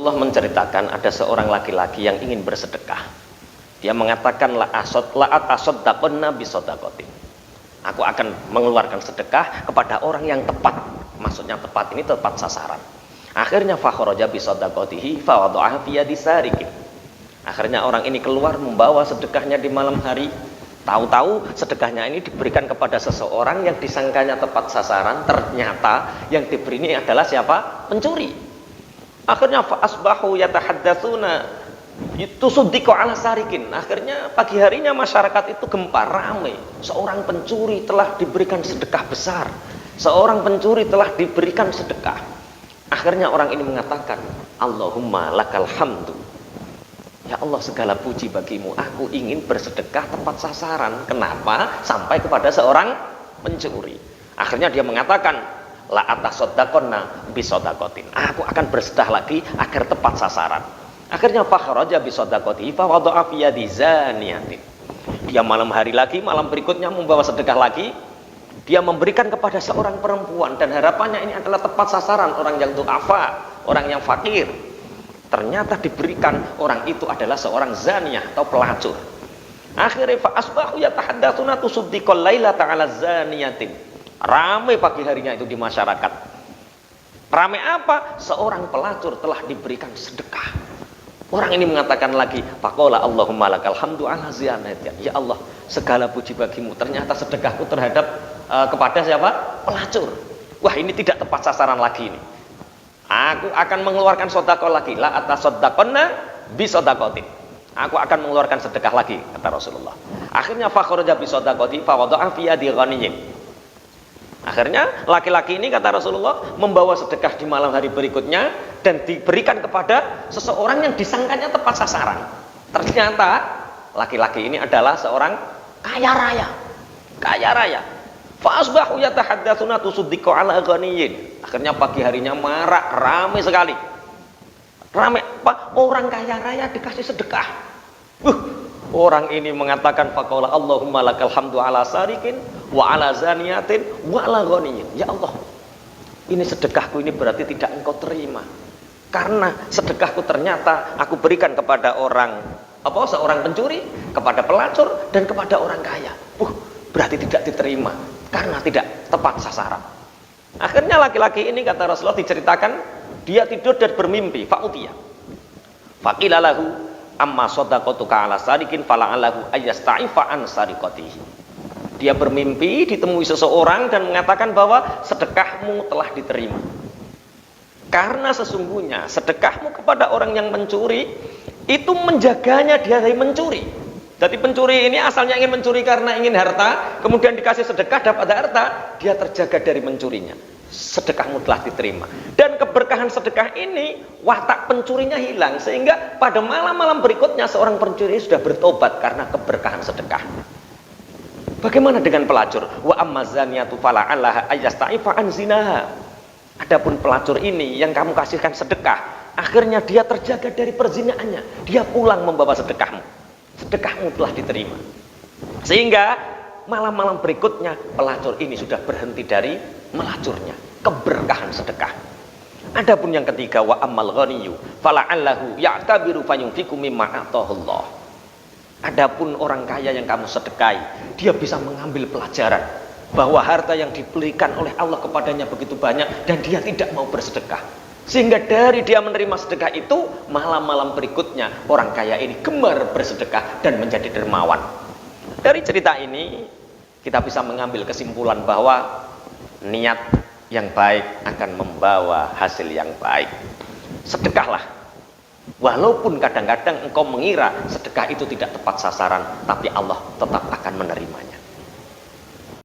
Allah menceritakan ada seorang laki-laki yang ingin bersedekah. Dia mengatakan la'at asaddaqonna bisadaqatin. Aku akan mengeluarkan sedekah kepada orang yang tepat. Maksudnya tepat ini tepat sasaran. Akhirnya fakharaja bisadaqatihi fawada'aha fi yadi sarikin. Akhirnya orang ini keluar membawa sedekahnya di malam hari. Tahu-tahu sedekahnya ini diberikan kepada seseorang yang disangkanya tepat sasaran, ternyata yang diberi ini adalah siapa? Pencuri. Akhirnya fa asbahu yatahaddatsuna tusuddiqu ala sarikin. Akhirnya pagi harinya masyarakat itu gempar ramai. Seorang pencuri telah diberikan sedekah besar. Seorang pencuri telah diberikan sedekah. Akhirnya orang ini mengatakan, Allahumma lakal hamdu. Ya Allah, segala puji bagimu. Aku ingin bersedekah tepat sasaran. Kenapa? Sampai kepada seorang pencuri. Akhirnya dia mengatakan, la atasaddaqonna bisadaqatin. Aku akan bersedekah lagi agar tepat sasaran. Akhirnya fakharaja bisadaqati fa wada'a fi yadi zaniyatin. Dia malam hari lagi, malam berikutnya membawa sedekah lagi. Dia memberikan kepada seorang perempuan dan harapannya ini adalah tepat sasaran, orang yang du'afa, orang yang fakir. Ternyata diberikan orang itu adalah seorang zaniyah atau pelacur. Akhirnya fa asbahu yatahaddatsuna tusuddiqal lailata 'ala zaniyatin. Ramai pagi harinya itu di masyarakat. Ramai apa? Seorang pelacur telah diberikan sedekah. Orang ini mengatakan lagi, faqala Allahumma lakal hamdu ala ziyanatin. Ya Allah, segala puji bagimu. Ternyata sedekahku terhadap kepada siapa? Pelacur. Wah, ini tidak tepat sasaran lagi ini. Aku akan mengeluarkan sedekah lagi. La atasaddaqonna bisadaqatin. Aku akan mengeluarkan sedekah lagi, kata Rasulullah. Akhirnya fakharaja bisadaqati fa wada'a fi yadi ghaniyyin. Akhirnya laki-laki ini, kata Rasulullah, membawa sedekah di malam hari berikutnya dan diberikan kepada seseorang yang disangkanya tepat sasaran. Ternyata laki-laki ini adalah seorang kaya raya. Kaya raya. Fa asbahu yatahaddatsuna tusuddiqu ala ghaniyyin. Akhirnya pagi harinya marak, ramai sekali. Ramai apa? Orang kaya raya dikasih sedekah. Orang ini mengatakan faqala Allahumma lakal hamdu ala sarikin wa ala zaniyatin wa ala ghaniyyin. Ya Allah, ini sedekahku ini berarti tidak engkau terima. Karena sedekahku ternyata aku berikan kepada seorang pencuri, kepada pelacur dan kepada orang kaya. Berarti tidak diterima karena tidak tepat sasaran. Akhirnya laki-laki ini, kata Rasulullah, diceritakan dia tidur dan bermimpi, fa'utiya. Faqila lahu amma sadaqatuka ala sarikin fala'allahu ayyasta'ifa an sariqatihi. Dia bermimpi ditemui seseorang dan mengatakan bahwa sedekahmu telah diterima. Karena sesungguhnya sedekahmu kepada orang yang mencuri itu menjaganya dia dari mencuri. Jadi pencuri ini asalnya ingin mencuri karena ingin harta, kemudian dikasih sedekah dapat harta, dia terjaga dari mencurinya. Sedekahmu telah diterima. Dan keberkahan sedekah ini watak pencurinya hilang, sehingga pada malam-malam berikutnya seorang pencuri sudah bertobat karena keberkahan sedekah. Bagaimana dengan pelacur? Wa ammazaniyatu fala'allaha ayyasta'ifa an zinaha. Adapun pelacur ini yang kamu kasihkan sedekah, akhirnya dia terjaga dari perzinaannya. Dia pulang membawa sedekahmu. Sedekahmu telah diterima. Sehingga malam-malam berikutnya pelacur ini sudah berhenti dari melacurnya. Keberkahan sedekah. Adapun yang ketiga, wa ammal ghaniyyu fala'allahu ya'tabiru fayunfiqu mimma atahullah. Adapun orang kaya yang kamu sedekahi, dia bisa mengambil pelajaran bahwa harta yang diberikan oleh Allah kepadanya begitu banyak dan dia tidak mau bersedekah. Sehingga dari dia menerima sedekah itu, malam-malam berikutnya orang kaya ini gemar bersedekah dan menjadi dermawan. Dari cerita ini kita bisa mengambil kesimpulan bahwa niat yang baik akan membawa hasil yang baik. Sedekahlah. Walaupun kadang-kadang engkau mengira sedekah itu tidak tepat sasaran, tapi Allah tetap akan menerimanya.